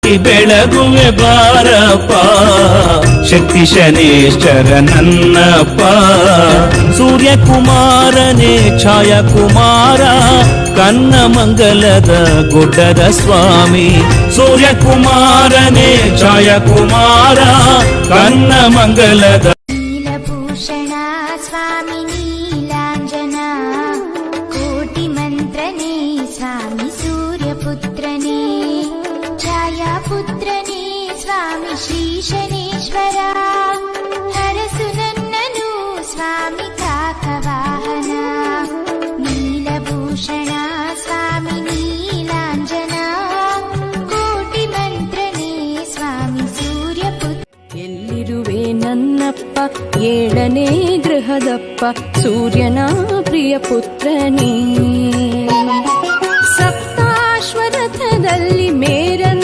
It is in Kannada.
ಹಾಕಿ ಬೆಳಗುವೆ ಬಾರಪ್ಪ, ಶಕ್ತಿ ಶನೇಶ್ವರ ನನ್ನಪ್ಪ. ಸೂರ್ಯಕುಮಾರನೇ ಛಾಯಾಕುಮಾರ, ಕನ್ನಮಂಗಲದ ಗುಡ್ಡದ ಸ್ವಾಮಿ. ಸೂರ್ಯಕುಮಾರನೇ ಛಾಯಾಕುಮಾರ, ಕನ್ನಮಂಗಲದ ನೀಲಭೂಷಣ ಸ್ವಾಮಿ ನೀಲಾಂಜನ, ಕೋಟಿ ಮಂತ್ರನೇ ಸ್ವಾಮಿ ಸೂರ್ಯಪುತ್ರನೇ, ಛಾಯಾಪುತ್ರನೇ ಸ್ವಾಮಿ ಶ್ರೀ ಶನೇಶ್ವರ. ಹರಸು ನನ್ನನು ಸ್ವಾಮಿ ಕಾಕವಾಹನ, ನೀಲಭೂಷಣ ಸ್ವಾಮಿ ನೀಲಾಂಜನ, ಕೋಟಿ ಮಂತ್ರನೇ ಸ್ವಾಮಿ ಸೂರ್ಯಪುತ್ರ. ಎಲ್ಲಿರುವೆ ನನ್ನಪ್ಪ ಏಳನೇ ಗೃಹದಪ್ಪ, ಸೂರ್ಯನ ಪ್ರಿಯ ಪುತ್ರನೇ. ಸಪ್ತಾಶ್ವರಥದಲ್ಲಿ ಮೇರನ